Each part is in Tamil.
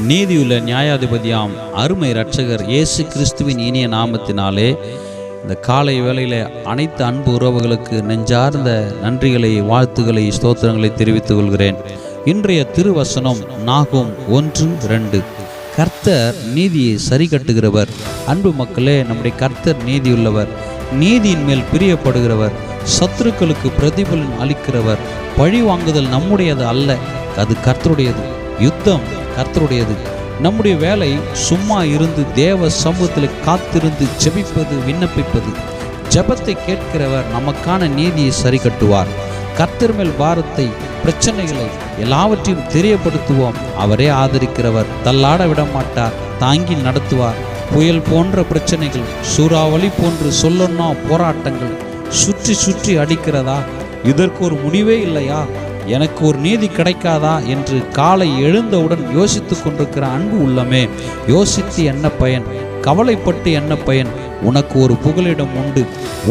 நீதியுள்ள நியாயாதிபதியாம் அருமை இரட்சகர் இயேசு கிறிஸ்துவின் இனிய நாமத்தினாலே இந்த காலை வேளையில் அனைத்து அன்பு உறவுகளுக்கு நெஞ்சார்ந்த நன்றிகளை, வாழ்த்துக்களை, ஸ்தோத்திரங்களை தெரிவித்துக் கொள்கிறேன். இன்றைய திருவசனம் நாகும் 1:2. கர்த்தர் நீதியை சரி கட்டுகிறவர். அன்பு மக்களே, நம்முடைய கர்த்தர் நீதியுள்ளவர், நீதியின் மேல் பிரியப்படுகிறவர், சத்துருக்களுக்கு பிரதிபலன் அளிக்கிறவர். பழி வாங்குதல் நம்முடையது அல்ல, அது கர்த்தருடையது. யுத்தம் கர்த்தருடையது. நம்முடைய வேலை சும்மா இருந்து தேவ சமூகத்தில் காத்திருந்து ஜெபிப்பது, விண்ணப்பிப்பது. ஜெபத்தை கேட்கிறவர் நமக்கான நீதியை சரி கட்டுவார். கர்த்தர் மேல் பாரத்தை, பிரச்சனைகளை எல்லாவற்றையும் தெரியப்படுத்துவோம். அவரே ஆதரிக்கிறவர், தள்ளாட விட மாட்டார், தாங்கி நடத்துவார். புயல் போன்ற பிரச்சனைகள், சூறாவளி போன்று சொல்லொன்னா போராட்டங்கள் சுற்றி சுற்றி அடிக்கிறதா? இதற்கு ஒரு முடிவே இல்லையா? எனக்கு ஒரு நீதி கிடைக்காதா என்று காலை எழுந்தவுடன் யோசித்து கொண்டிருக்கிற அன்பு உள்ளமே, யோசித்து என்ன பயன்? கவலைப்பட்டு என்ன பயன்? உனக்கு ஒரு புகலிடம் உண்டு,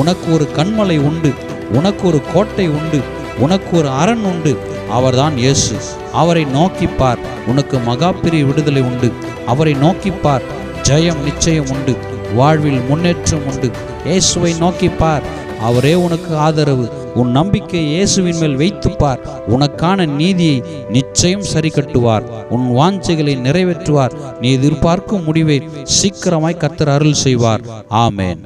உனக்கு ஒரு கண்மலை உண்டு, உனக்கு ஒரு கோட்டை உண்டு, உனக்கு ஒரு அரண் உண்டு. அவர்தான் இயேசு. அவரை நோக்கிப்பார், உனக்கு மகாபெரிய விடுதலை உண்டு. அவரை நோக்கிப்பார், ஜெயம் நிச்சயம் உண்டு, வாழ்வில் முன்னேற்றம் உண்டு. இயேசுவை நோக்கிப்பார், அவரே உனக்கு ஆதரவு. உன் நம்பிக்கை இயேசுவின் மேல் வைத்துப்பார். உனக்கான நீதியை நிச்சயம் சரி கட்டுவார். உன் வாஞ்சைகளை நிறைவேற்றுவார். நீ எதிர்பார்க்கும் முடிவை சீக்கிரமாய் கர்த்தர் அருள் செய்வார். ஆமென்.